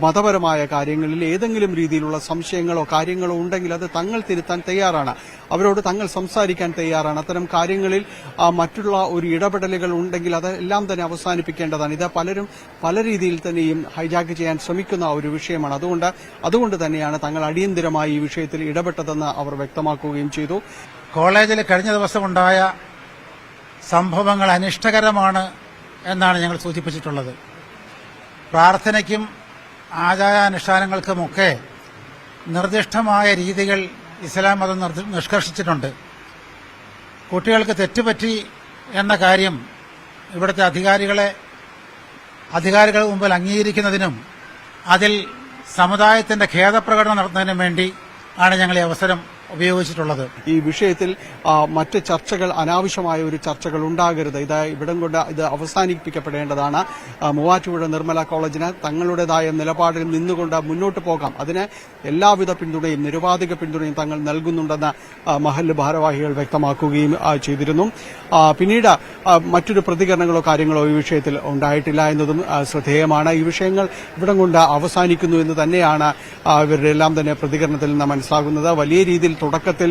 മതപരമായ കാര്യങ്ങളിൽ ഏതെങ്കിലും രീതിയിലുള്ള സംശയങ്ങളോ കാര്യങ്ങളോ ഉണ്ടെങ്കിൽ അത് തങ്ങൾ തിരുത്താൻ തയ്യാറാണ്. അവരോട് തങ്ങൾ സംസാരിക്കാൻ തയ്യാറാണ്. അത്തരം കാര്യങ്ങളിൽ മറ്റുള്ള ഒരു ഇടപെടലുകൾ ഉണ്ടെങ്കിൽ അതെല്ലാം തന്നെ അവസാനിപ്പിക്കേണ്ടതാണ്. ഇത് പലരും പല രീതിയിൽ തന്നെയും ഹൈജാക്ക് ചെയ്യാൻ ശ്രമിക്കുന്ന ഒരു വിഷയമാണ്. അതുകൊണ്ട് തന്നെയാണ് തങ്ങൾ അടിയന്തരമായി ഈ വിഷയത്തിൽ ഇടപെട്ടതെന്ന് അവർ വ്യക്തമാക്കുകയും ചെയ്തു. കോളേജിൽ കഴിഞ്ഞ ദിവസമുണ്ടായ സംഭവങ്ങൾ അനിഷ്ടകരമാണ് എന്നാണ് ഞങ്ങൾ സൂചിപ്പിച്ചിട്ടുള്ളത്. പ്രാർത്ഥനയ്ക്കും ആചാരാനുഷ്ഠാനങ്ങൾക്കുമൊക്കെ നിർദ്ദിഷ്ടമായ രീതികൾ ഇസ്ലാം മതം നിഷ്കർഷിച്ചിട്ടുണ്ട്. കുട്ടികൾക്ക് തെറ്റുപറ്റി എന്ന കാര്യം ഇവിടുത്തെ അധികാരികൾ മുമ്പിൽ അംഗീകരിക്കുന്നതിനും അതിൽ സമുദായത്തിന്റെ ഖേദപ്രകടനം നടത്തുന്നതിനും വേണ്ടി ആണ് ഞങ്ങൾ ഈ അവസരം ഉപയോഗിച്ചിട്ടുള്ളത്. ഈ വിഷയത്തിൽ മറ്റ് ചർച്ചകൾ, അനാവശ്യമായ ഒരു ചർച്ചകൾ ഉണ്ടാകരുത്. ഇവിടം കൊണ്ട് ഇത് അവസാനിപ്പിക്കപ്പെടേണ്ടതാണ്. മൂവാറ്റുപുഴ നിർമ്മല കോളേജിന് തങ്ങളുടേതായ നിലപാടിൽ നിന്നുകൊണ്ട് മുന്നോട്ട് പോകാം. അതിന് എല്ലാവിധ പിന്തുണയും നിരുപാധിക പിന്തുണയും തങ്ങൾ നൽകുന്നുണ്ടെന്ന് മഹല്ല് ഭാരവാഹികൾ വ്യക്തമാക്കുകയും ചെയ്തിരുന്നു. പിന്നീട് മറ്റൊരു പ്രതികരണങ്ങളോ കാര്യങ്ങളോ ഈ വിഷയത്തിൽ ഉണ്ടായിട്ടില്ല എന്നതും ശ്രദ്ധേയമാണ്. ഈ വിഷയങ്ങൾ ഇവിടം കൊണ്ട് അവസാനിക്കുന്നു എന്ന് തന്നെയാണ് ഇവരുടെ എല്ലാം തന്നെ പ്രതികരണത്തിൽ നിന്ന് മനസ്സിലാകുന്നത്. വലിയ രീതിയിൽ തുടക്കത്തിൽ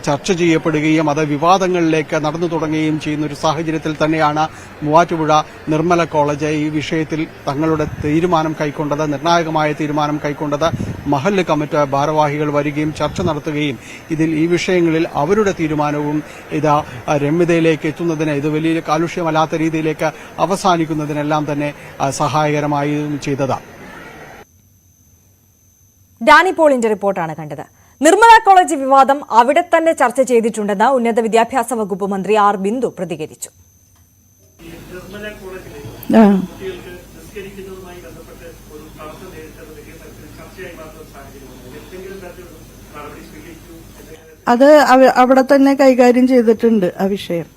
ചർച്ച ചെയ്യപ്പെടുകയും അത് വിവാദങ്ങളിലേക്ക് നടന്നു തുടങ്ങുകയും ചെയ്യുന്ന ഒരു സാഹചര്യത്തിൽ തന്നെയാണ് മൂവാറ്റുപുഴ നിർമ്മല കോളേജ് ഈ വിഷയത്തിൽ തങ്ങളുടെ തീരുമാനം കൈക്കൊണ്ടത്, നിർണായകമായ തീരുമാനം കൈക്കൊണ്ടത്. മഹല്ല് കമ്മിറ്റി ഭാരവാഹികൾ വരികയും ചർച്ച നടത്തുകയും ഈ വിഷയങ്ങളിൽ അവരുടെ തീരുമാനവും രമ്യതയിലേക്ക് എത്തുന്നതിന്, ഇത് വലിയ കാലുഷ്യമല്ലാത്ത രീതിയിലേക്ക് അവസാനിക്കുന്നതിനെല്ലാം തന്നെ സഹായകരമായും ചെയ്തതാണ്. ഡാനി പോളിന്റെ റിപ്പോർട്ടാണ് കണ്ടത്. നിർമ്മല കോളേജ് വിവാദം അവിടെ തന്നെ ചർച്ച ചെയ്തിട്ടുണ്ടെന്ന് ഉന്നത വിദ്യാഭ്യാസ വകുപ്പ് മന്ത്രി ആർ ബിന്ദു പ്രതികരിച്ചു. അത് അവിടെ തന്നെ കൈകാര്യം ചെയ്തിട്ടുണ്ട് ആ വിഷയം.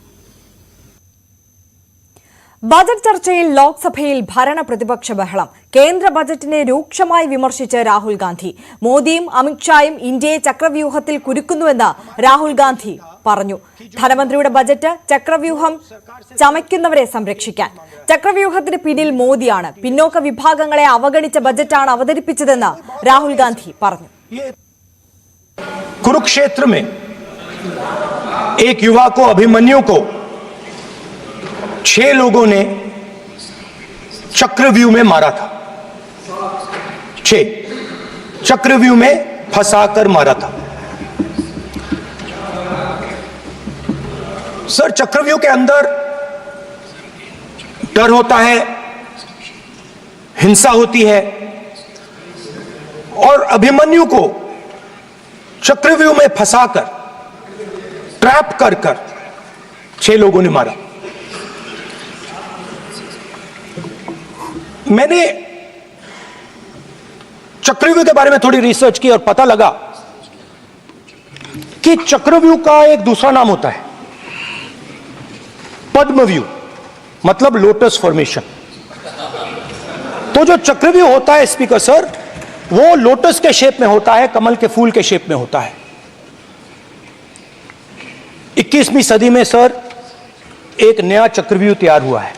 ബജറ്റ് ചർച്ചയിൽ ലോക്സഭയിൽ ഭരണ പ്രതിപക്ഷ ബഹളം. കേന്ദ്ര ബജറ്റിനെ രൂക്ഷമായി വിമർശിച്ച് രാഹുൽ ഗാന്ധി. മോദിയും അമിത്ഷായും ഇന്ത്യയെ ചക്രവ്യൂഹത്തിൽ കുരുക്കുന്നുവെന്ന് രാഹുൽ ഗാന്ധി പറഞ്ഞു. ധനമന്ത്രിയുടെ ബജറ്റ് ചക്രവ്യൂഹം ചമയ്ക്കുന്നവരെ സംരക്ഷിക്കാൻ. ചക്രവ്യൂഹത്തിന് പിന്നിൽ മോദിയാണ്. പിന്നോക്ക വിഭാഗങ്ങളെ അവഗണിച്ച ബജറ്റാണ് അവതരിപ്പിച്ചതെന്ന് രാഹുൽ ഗാന്ധി പറഞ്ഞു. कुरुक्षेत्र में एक युवा को, अभिमन्यु को 6 लोगों ने चक्रव्यूह में मारा था। 6 चक्रव्यूह में फंसाकर मारा था। सर, चक्रव्यूह के अंदर डर होता है, हिंसा होती है, और अभिमन्यु को चक्रव्यूह में फंसाकर, ट्रैप कर 6 लोगों ने मारा। मैंने चक्रव्यूह के बारे में थोड़ी रिसर्च की और पता लगा कि चक्रव्यूह का एक दूसरा नाम होता है पद्मव्यूह, मतलब लोटस फॉर्मेशन। तो जो चक्रव्यूह होता है स्पीकर सर, वो लोटस के शेप में होता है, कमल के फूल के शेप में होता है। 21वीं सदी में सर एक नया चक्रव्यूह तैयार हुआ है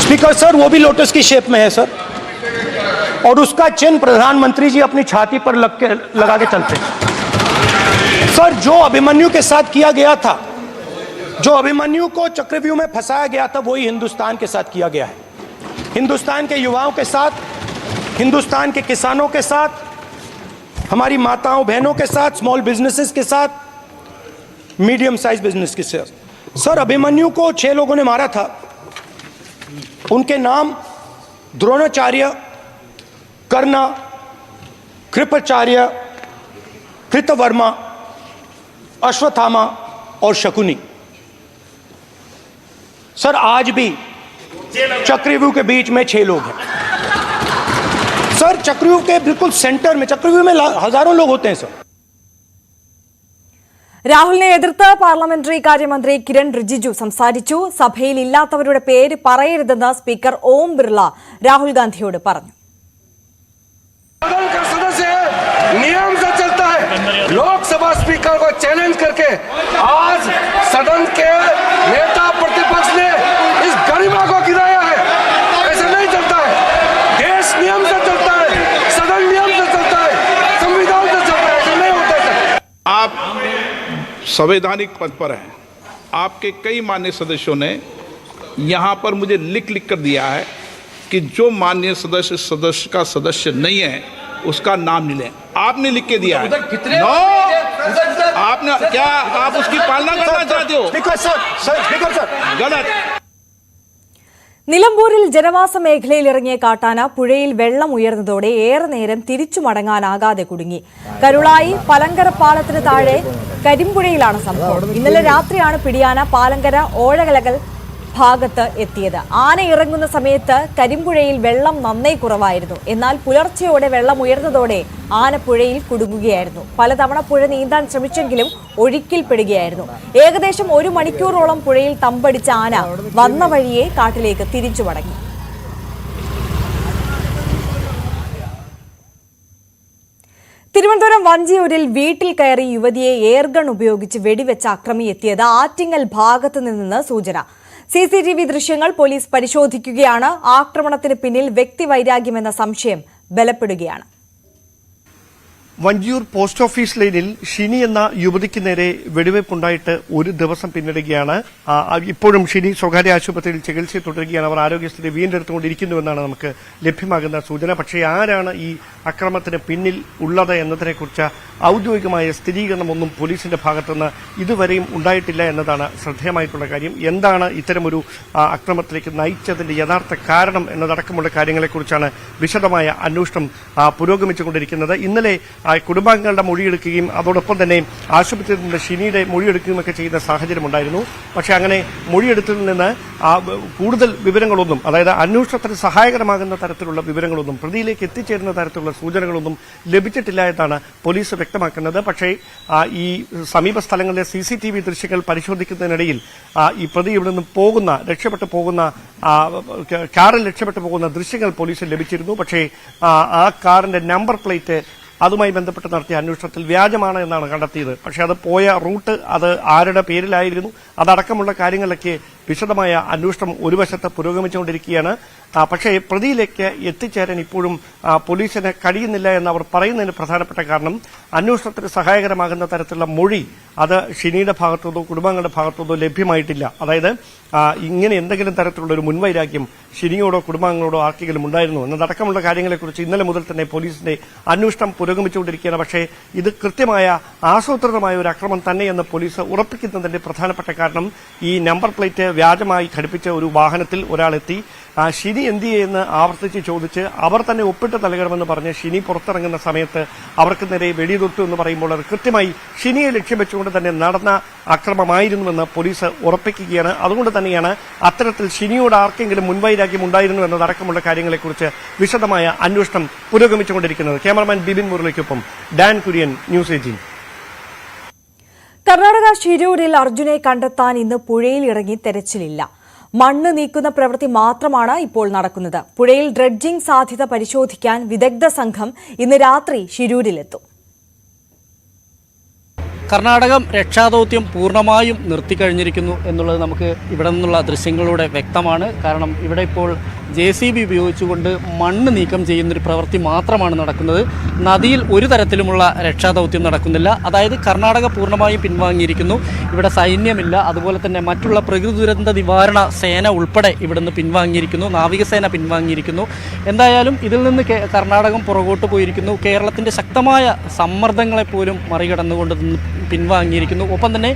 स्पीकर सर, वो भी लोटस की शेप में है सर, और उसका चिन्ह प्रधानमंत्री जी अपनी छाती पर लगा के चलते हैं। सर, जो अभिमन्यु के साथ किया गया था, जो अभिमन्यु को चक्रव्यूह में फंसाया गया था, वही हिंदुस्तान के साथ किया गया है। हिंदुस्तान के युवाओं के साथ, हिंदुस्तान के किसानों के साथ, हमारी माताओं बहनों के साथ, स्मॉल बिजनेसेस के साथ, मीडियम साइज बिजनेस के साथ। सर, अभिमन्यु को 6 लोगों ने मारा था। उनके नाम द्रोणाचार्य, कर्ण, कृपाचार्य, कृतवर्मा, अश्वत्थामा और शकुनी। सर, आज भी चक्रव्यूह के बीच में 6 लोग हैं। सर, चक्रव्यूह के बिल्कुल सेंटर में, चक्रव्यूह में हजारों लोग होते हैं सर। രാഹുലിനെ എതിർത്ത് പാർലമെന്ററി കാര്യമന്ത്രി കിരൺ റിജിജു സംസാരിച്ചു. സഭയിൽ ഇല്ലാത്തവരുടെ പേര് പറയരുതെന്ന് സ്പീക്കർ ഓം ബിർള രാഹുൽ ഗാന്ധിയോട് പറഞ്ഞു. नियम से चलता है। लोकसभा स्पीकर को चैलेंज करके आज सदन के नेता प्रतिपक्ष ने इस गरिमा को गिराया है। संवैधानिक पद पर हैं। आपके कई माननीय सदस्यों ने यहाँ पर मुझे लिख कर दिया है कि जो माननीय सदस्य का सदस्य नहीं है उसका नाम नहीं लें। आपने लिख के दिया है। नो, आपने क्या आप उसकी पालना करना चाहते हो? गलत। നിലമ്പൂരിൽ ജനവാസ മേഖലയിൽ ഇറങ്ങിയ കാട്ടാന പുഴയിൽ വെള്ളം ഉയർന്നതോടെ ഏറെ നേരം തിരിച്ചു മടങ്ങാനാകാതെ കുടുങ്ങി. കരുളായി പലങ്കര പാലത്തിന് താഴെ കരിമ്പുഴയിലാണ് സംഭവം. ഇന്നലെ രാത്രിയാണ് പിടിയാന പാലങ്കര ഓഴകലകൽ ഭാഗത്ത് എത്തിയത്. ആന ഇറങ്ങുന്ന സമയത്ത് കരിമ്പുഴയിൽ വെള്ളം നന്നേ കുറവായിരുന്നു. എന്നാൽ പുലർച്ചെയോടെ വെള്ളം ഉയർന്നതോടെ ആന പുഴയിൽ കുടുങ്ങുകയായിരുന്നു. പലതവണ പുഴ നീന്താൻ ശ്രമിച്ചെങ്കിലും ഒഴുക്കിൽപ്പെടുകയായിരുന്നു. ഏകദേശം 1 മണിക്കൂറോളം പുഴയിൽ തമ്പടിച്ച ആന വന്ന വഴിയെ കാട്ടിലേക്ക് തിരിച്ചു മടങ്ങി. തിരുവനന്തപുരം വഞ്ചിയൂരിൽ വീട്ടിൽ കയറി യുവതിയെ എയർഗൺ ഉപയോഗിച്ച് വെടിവെച്ച അക്രമി എത്തിയത് ആറ്റിങ്ങൽ ഭാഗത്തു നിന്നെന്ന് സൂചന. CCTV ദൃശ്യങ്ങൾ പോലീസ് പരിശോധിക്കുകയാണ്. ആക്രമണത്തിന് പിന്നിൽ വ്യക്തിവൈരാഗ്യമെന്ന സംശയം ബലപ്പെടുകയാണ്. വഞ്ചിയൂർ പോസ്റ്റ് ഓഫീസ് ലൈനിൽ ഷിനി എന്ന യുവതിക്ക് നേരെ വെടിവയ്പുണ്ടായിട്ട് 1 ദിവസം പിന്നിടുകയാണ്. ഇപ്പോഴും ഷിനി സ്വകാര്യ ആശുപത്രിയിൽ ചികിത്സയിൽ തുടരുകയാണ്. അവർ ആരോഗ്യസ്ഥിതി വീണ്ടെടുത്തുകൊണ്ടിരിക്കുന്നുവെന്നാണ് നമുക്ക് ലഭ്യമാകുന്ന സൂചന. പക്ഷേ ആരാണ് ഈ അക്രമത്തിന് പിന്നിൽ ഉള്ളത് എന്നതിനെക്കുറിച്ച് ഔദ്യോഗികമായ സ്ഥിരീകരണമൊന്നും പോലീസിന്റെ ഭാഗത്തുനിന്ന് ഇതുവരെയും ഉണ്ടായിട്ടില്ല എന്നതാണ് ശ്രദ്ധേയമായിട്ടുള്ള കാര്യം. എന്താണ് ഇത്തരമൊരു അക്രമത്തിലേക്ക് നയിച്ചതിന്റെ യഥാർത്ഥ കാരണം എന്നതടക്കമുള്ള കാര്യങ്ങളെക്കുറിച്ചാണ് വിശദമായ അന്വേഷണം പുരോഗമിച്ചുകൊണ്ടിരിക്കുന്നത്. ഇന്നലെ കുടുംബാംഗങ്ങളുടെ മൊഴിയെടുക്കുകയും അതോടൊപ്പം തന്നെ ആശുപത്രിയിൽ നിന്ന് ഷിനിയുടെ മൊഴിയെടുക്കുകയുമൊക്കെ ചെയ്യുന്ന സാഹചര്യമുണ്ടായിരുന്നു. പക്ഷേ അങ്ങനെ മൊഴിയെടുത്തതിൽ നിന്ന് കൂടുതൽ വിവരങ്ങളൊന്നും, അതായത് അന്വേഷണത്തിന് സഹായകരമാകുന്ന തരത്തിലുള്ള വിവരങ്ങളൊന്നും, പ്രതിയിലേക്ക് എത്തിച്ചേരുന്ന തരത്തിലുള്ള സൂചനകളൊന്നും ലഭിച്ചിട്ടില്ല എന്നാണ് പോലീസ് വ്യക്തമാക്കുന്നത്. പക്ഷേ ഈ സമീപ സ്ഥലങ്ങളിലെ CCTV ദൃശ്യങ്ങൾ പരിശോധിക്കുന്നതിനിടയിൽ ഈ പ്രതി ഇവിടെ നിന്ന് രക്ഷപ്പെട്ടു പോകുന്ന കാറിൽ രക്ഷപ്പെട്ടു പോകുന്ന ദൃശ്യങ്ങൾ പോലീസിന് ലഭിച്ചിരുന്നു. പക്ഷേ ആ കാറിന്റെ നമ്പർ പ്ലേറ്റ് അതുമായി ബന്ധപ്പെട്ട് നടത്തിയ അന്വേഷണത്തിൽ വ്യാജമാണ് എന്നാണ് കണ്ടെത്തിയത്. പക്ഷേ അത് പോയ റൂട്ട് അത് ആരുടെ പേരിലായിരുന്നു, അതടക്കമുള്ള കാര്യങ്ങളിലൊക്കെ വിശദമായ അന്വേഷണം ഒരു വശത്ത് പുരോഗമിച്ചുകൊണ്ടിരിക്കുകയാണ്. പക്ഷേ പ്രതിയിലേക്ക് എത്തിച്ചേരാൻ ഇപ്പോഴും പോലീസിന് കഴിയുന്നില്ല എന്ന് അവർ പറയുന്നതിന് പ്രധാനപ്പെട്ട കാരണം അന്വേഷണത്തിന് സഹായകരമാകുന്ന തരത്തിലുള്ള മൊഴി അത് ഷിനിയുടെ ഭാഗത്തുനിന്നോ കുടുംബാംഗങ്ങളുടെ ഭാഗത്തുനിന്നോ ലഭ്യമായിട്ടില്ല. അതായത് ഇങ്ങനെ എന്തെങ്കിലും തരത്തിലുള്ള ഒരു മുൻവൈരാഗ്യം ഷിനിയോടോ കുടുംബാംഗങ്ങളോടോ ആർക്കെങ്കിലും ഉണ്ടായിരുന്നു എന്നതടക്കമുള്ള കാര്യങ്ങളെക്കുറിച്ച് ഇന്നലെ മുതൽ തന്നെ പോലീസിന്റെ അന്വേഷണം പുരോഗമിച്ചുകൊണ്ടിരിക്കുകയാണ്. പക്ഷേ ഇത് കൃത്യമായ ആസൂത്രിതമായ ഒരു അക്രമം തന്നെയെന്ന് പോലീസ് ഉറപ്പിക്കുന്നതിന്റെ പ്രധാനപ്പെട്ട കാരണം ഈ നമ്പർ പ്ലേറ്റ് വ്യാജമായി ഘടിപ്പിച്ച ഒരു വാഹനത്തിൽ ഒരാളെത്തി ഷിനി എന്തിയെന്ന് ആവർത്തിച്ച് ചോദിച്ച് അവർ തന്നെ ഒപ്പിട്ട് നൽകണമെന്ന് പറഞ്ഞ് ഷിനി പുറത്തിറങ്ങുന്ന സമയത്ത് അവർക്ക് നേരെ വെടിതൊട്ടു എന്ന് പറയുമ്പോൾ അത് കൃത്യമായി ഷിനിയെ ലക്ഷ്യം വെച്ചുകൊണ്ട് തന്നെ നടന്ന അക്രമമായിരുന്നുവെന്ന് പോലീസ് ഉറപ്പിക്കുകയാണ്. അതുകൊണ്ട് തന്നെയാണ് അത്തരത്തിൽ ഷിനിയോട് ആർക്കെങ്കിലും മുൻവൈരാഗ്യം ഉണ്ടായിരുന്നു എന്നതടക്കമുള്ള കാര്യങ്ങളെക്കുറിച്ച് വിശദമായ അന്വേഷണം പുരോഗമിച്ചുകൊണ്ടിരിക്കുന്നത്. ക്യാമറമാൻ ബിബിൻ മുരളിക്കൊപ്പം ഡാൻ കുര്യൻ, ന്യൂസ് 18. കർണാടക ശിരൂരിൽ അർജുനെ കണ്ടെത്താൻ ഇന്ന് പുഴയിൽ ഇറങ്ങി തെരച്ചിലില്ല. മണ്ണ് നീക്കുന്ന പ്രവൃത്തി മാത്രമാണ് ഇപ്പോൾ നടക്കുന്നത്. പുഴയിൽ ഡ്രഡ്ജിംഗ് സാധ്യത പരിശോധിക്കാൻ വിദഗ്ധ സംഘം ഇന്ന് രാത്രി ശിരൂരിലെത്തും. കർണാടകം രക്ഷാദൗത്യം പൂർണ്ണമായും നിർത്തിക്കഴിഞ്ഞിരിക്കുന്നു എന്നുള്ളത് നമുക്ക് ഇവിടെ നിന്നുള്ള ദൃശ്യങ്ങളിലൂടെ വ്യക്തമാണ്. കാരണം ഇവിടെ ഇപ്പോൾ JCB ഉപയോഗിച്ചുകൊണ്ട് മണ്ണ് നീക്കം ചെയ്യുന്നൊരു പ്രവൃത്തി മാത്രമാണ് നടക്കുന്നത്. നദിയിൽ ഒരു തരത്തിലുമുള്ള രക്ഷാദൗത്യം നടക്കുന്നില്ല. അതായത് കർണാടക പൂർണ്ണമായും പിൻവാങ്ങിയിരിക്കുന്നു. ഇവിടെ സൈന്യമില്ല. അതുപോലെ തന്നെ മറ്റുള്ള പ്രകൃതി ദുരന്ത നിവാരണ സേന ഉൾപ്പെടെ ഇവിടുന്ന് പിൻവാങ്ങിയിരിക്കുന്നു. നാവികസേന പിൻവാങ്ങിയിരിക്കുന്നു. എന്തായാലും ഇതിൽ നിന്ന് കർണാടകം പുറകോട്ട് പോയിരിക്കുന്നു. കേരളത്തിൻ്റെ ശക്തമായ സമ്മർദ്ദങ്ങളെപ്പോലും മറികടന്നുകൊണ്ട് പിൻവാങ്ങിയിരിക്കുന്നു. ഒപ്പം തന്നെ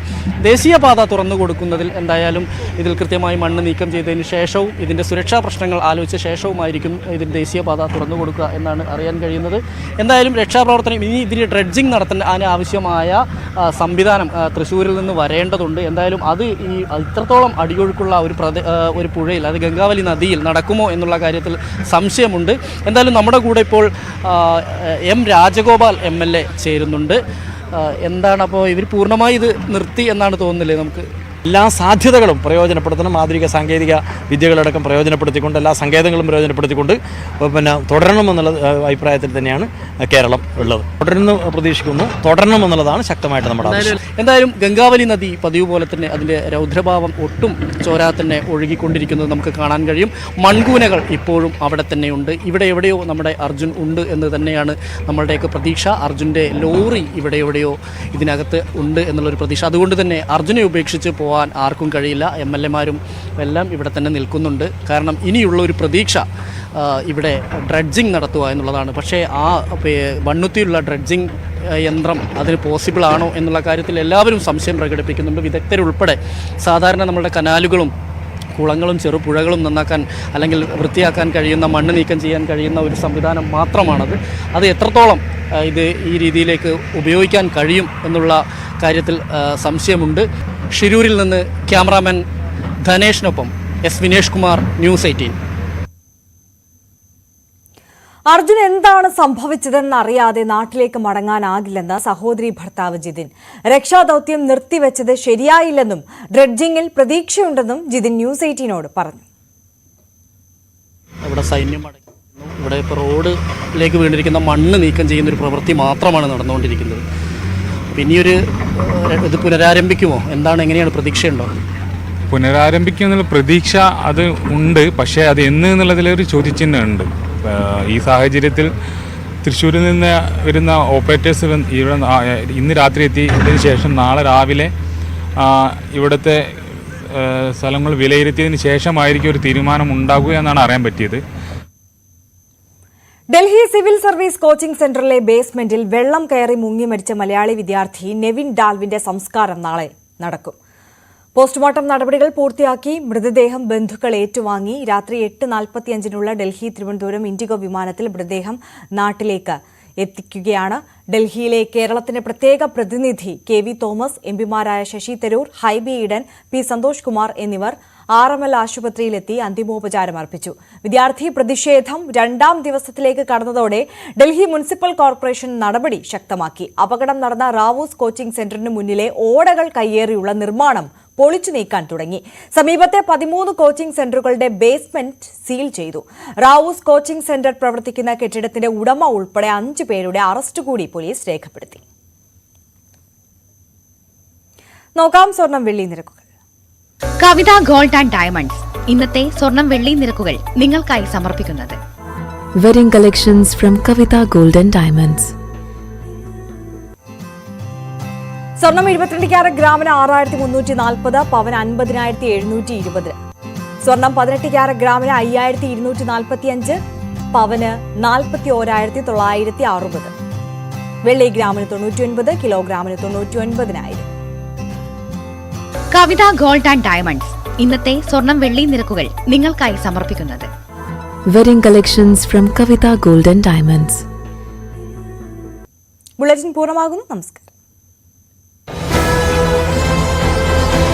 ദേശീയപാത തുറന്നു കൊടുക്കുന്നതിൽ എന്തായാലും ഇതിൽ കൃത്യമായി മണ്ണ് നീക്കം ചെയ്തതിന് ശേഷവും ഇതിൻ്റെ സുരക്ഷാ പ്രശ്നങ്ങൾ ആലോചിച്ച ശേഷവുമായിരിക്കും ഇതിൽ ദേശീയപാത തുറന്നു കൊടുക്കുക എന്നാണ് അറിയാൻ കഴിയുന്നത്. എന്തായാലും രക്ഷാപ്രവർത്തനം ഇനി ഇതിന് ഡ്രഡ്ജിംഗ് നടത്താൻ ആവശ്യമായ സംവിധാനം തൃശ്ശൂരിൽ നിന്ന് വരേണ്ടതുണ്ട്. എന്തായാലും അത് ഈ ഇത്രത്തോളം അടിയൊഴുക്കുള്ള ഒരു പുഴയിൽ, അത് ഗംഗാവലി നദിയിൽ നടക്കുമോ എന്നുള്ള കാര്യത്തിൽ സംശയമുണ്ട്. എന്തായാലും നമ്മുടെ കൂടെ ഇപ്പോൾ M. രാജഗോപാൽ MLA ചേരുന്നുണ്ട്. എന്താണ് അപ്പോൾ ഇവർ പൂർണ്ണമായി ഇത് നിർത്തി എന്നാണ് തോന്നുന്നില്ലേ നമുക്ക്? എല്ലാ സാധ്യതകളും പ്രയോജനപ്പെടുത്തണം. ആധുനിക സാങ്കേതിക വിദ്യകളടക്കം പ്രയോജനപ്പെടുത്തിക്കൊണ്ട് എല്ലാ സങ്കേതങ്ങളും പ്രയോജനപ്പെടുത്തിക്കൊണ്ട് തുടരണമെന്നുള്ള അഭിപ്രായത്തിൽ തന്നെയാണ് കേരളം ഉള്ളത്. തുടരണമെന്നുള്ളതാണ് ശക്തമായിട്ട് നമ്മുടെ ആവശ്യം. എന്തായാലും ഗംഗാവലി നദി പതിവ് പോലെ തന്നെ അതിൻ്റെ രൗദ്രഭാവം ഒട്ടും ചോരാതെ തന്നെ ഒഴുകിക്കൊണ്ടിരിക്കുന്നത് നമുക്ക് കാണാൻ കഴിയും. മൺകൂനകൾ ഇപ്പോഴും അവിടെ തന്നെയുണ്ട്. ഇവിടെ എവിടെയോ നമ്മുടെ അർജുൻ ഉണ്ട് എന്ന് തന്നെയാണ് നമ്മളുടെയൊക്കെ പ്രതീക്ഷ. അർജുൻ്റെ ലോറി ഇവിടെ എവിടെയോ ഇതിനകത്ത് ഉണ്ട് എന്നുള്ളൊരു പ്രതീക്ഷ. അതുകൊണ്ട് തന്നെ അർജുനെ ഉപേക്ഷിച്ച് പോകാൻ ആർക്കും കഴിയില്ല. MLA-മാരും എല്ലാം ഇവിടെ തന്നെ നിൽക്കുന്നുണ്ട്. കാരണം ഇനിയുള്ള ഒരു പ്രതീക്ഷ ഇവിടെ ഡ്രഡ്ജിങ് നടത്തുക എന്നുള്ളതാണ്. പക്ഷേ ആ മണ്ണുത്തിയുള്ള ഡ്രഡ്ജിങ് യന്ത്രം അതിന് പോസിബിൾ ആണോ എന്നുള്ള കാര്യത്തിൽ എല്ലാവരും സംശയം പ്രകടിപ്പിക്കുന്നുണ്ട്, വിദഗ്ധരുൾപ്പെടെ. സാധാരണ നമ്മളുടെ കനാലുകളും കുളങ്ങളും ചെറുപുഴകളും നന്നാക്കാൻ അല്ലെങ്കിൽ വൃത്തിയാക്കാൻ കഴിയുന്ന, മണ്ണ് നീക്കം ചെയ്യാൻ കഴിയുന്ന ഒരു സംവിധാനം മാത്രമാണത്. അത് എത്രത്തോളം ഈ രീതിയിലേക്ക് ഉപയോഗിക്കാൻ കഴിയും എന്നുള്ള കാര്യത്തിൽ സംശയമുണ്ട്. ഷിരൂരിൽ നിന്ന് ക്യാമറാമാൻ ധനേഷിനൊപ്പം S. വിനേഷ് കുമാർ, ന്യൂസ് 18. അർജുൻ എന്താണ് സംഭവിച്ചതെന്നറിയാതെ നാട്ടിലേക്ക് മടങ്ങാനാകില്ലെന്ന് സഹോദരി ഭർത്താവ് ജിതിൻ. രക്ഷാദൌത്യം നിർത്തിവെച്ചത് ശരിയായില്ലെന്നും ഡ്രഡ്ജിങ്ങിൽ പ്രതീക്ഷയുണ്ടെന്നും ജിതിൻ ന്യൂസ് 18നോട് പറഞ്ഞു. ഇവിടെ സൈന്യം അടയ്ക്കുന്നു. ഇവിടെ ഇപ്പോൾ റോഡിലേക്ക് വീണിരിക്കുന്ന മണ്ണ് നീക്കം ചെയ്യുന്നൊരു പ്രവൃത്തി മാത്രമാണ് നടന്നുകൊണ്ടിരിക്കുന്നത്. പിന്നെയൊരു ഇത് പുനരാരംഭിക്കുമോ? എങ്ങനെയാണ് പ്രതീക്ഷയുണ്ടോ? പുനരാരംഭിക്കുമെന്നുള്ള പ്രതീക്ഷ അത് ഉണ്ട്. പക്ഷേ അത് എന്നുള്ളതിലൊരു ചോദ്യചിഹ്നമുണ്ട്. ഈ സാഹചര്യത്തിൽ തൃശ്ശൂരിൽ നിന്ന് വരുന്ന ഓപ്പറേറ്റേഴ്സ് ഇവിടെ ഇന്ന് രാത്രി എത്തിയതിനു ശേഷം നാളെ രാവിലെ ഇവിടുത്തെ സ്ഥലങ്ങൾ വിലയിരുത്തിയതിന് ശേഷമായിരിക്കും ഒരു തീരുമാനം ഉണ്ടാകുക എന്നാണ് അറിയാൻ പറ്റിയത്. ഡൽഹി സിവിൽ സർവീസ് കോച്ചിംഗ് സെന്ററിലെ ബേസ്മെന്റിൽ വെള്ളം കയറി മുങ്ങി മരിച്ച മലയാളി വിദ്യാർത്ഥി നെവിൻ ഡാൽവിന്റെ സംസ്കാരം നാളെ നടക്കും. പോസ്റ്റ്മോർട്ടം നടപടികൾ പൂർത്തിയാക്കി മൃതദേഹം ബന്ധുക്കൾ ഏറ്റുവാങ്ങി. രാത്രി 8:45 ഡൽഹി തിരുവനന്തപുരം ഇൻഡിഗോ വിമാനത്തിൽ മൃതദേഹം നാട്ടിലേക്ക് എത്തിക്കുകയാണ്. ഡൽഹിയിലെ കേരളത്തിന്റെ പ്രത്യേക പ്രതിനിധി KV തോമസ്, MPമാരായ ശശി തരൂർ, ഹൈബി ഈഡൻ, P. സന്തോഷ് കുമാർ എന്നിവർ RML ആശുപത്രിയിലെത്തി അന്തിമോപചാരം അർപ്പിച്ചു. വിദ്യാർത്ഥി പ്രതിഷേധം 2ാം ദിവസത്തിലേക്ക് കടന്നതോടെ ഡൽഹി മുനിസിപ്പൽ കോർപ്പറേഷൻ നടപടി ശക്തമാക്കി. അപകടം നടന്ന റാവൂസ് കോച്ചിംഗ് സെന്ററിന് മുന്നിലെ ഓടകൾ കയ്യേറിയുള്ള നിർമ്മാണം പൊളിച്ചു നീക്കാൻ തുടങ്ങി. സമീപത്തെ 13 കോച്ചിംഗ് സെന്ററുകളുടെ ബേസ്മെന്റ് സീൽ ചെയ്തു. റാവൂസ് കോച്ചിംഗ് സെന്റർ പ്രവർത്തിക്കുന്ന കെട്ടിടത്തിന്റെ ഉടമ ഉൾപ്പെടെ 5 പേരുടെ അറസ്റ്റ് കൂടി പോലീസ് രേഖപ്പെടുത്തി. നോക്കാം സ്വർണം വെള്ളി നിരക്കുകൾ. കവിത ഗോൾഡ് ആൻഡ് ഡയമണ്ട്സ് ഇന്നത്തെ സ്വർണം വെള്ളി നിരക്കുകൾ നിങ്ങൾക്കായി സമർപ്പിക്കുന്നത് wedding collections from Kavitha gold and diamonds. സ്വർണം 22 ക്യാരറ്റ് ഗ്രാമിന് 6340, പവന് 50,720. സ്വർണം 18 ക്യാരറ്റ് ഗ്രാമിന് 5245, പവന് 41,960. വെള്ളി ഗ്രാമിന് 99, കിലോഗ്രാമിന് 99,000. കവിത ഗോൾഡ് ആൻഡ് ഡയമണ്ട്സ് ഇന്നത്തെ സ്വർണം വെള്ളി നിരക്കുകൾ നിങ്ങൾക്കായി സമർപ്പിക്കുന്നത് wedding collections from Kavitha gold and diamonds. Bulletin പൂർണ്ണമാകുന്നു. നമസ്കാരം.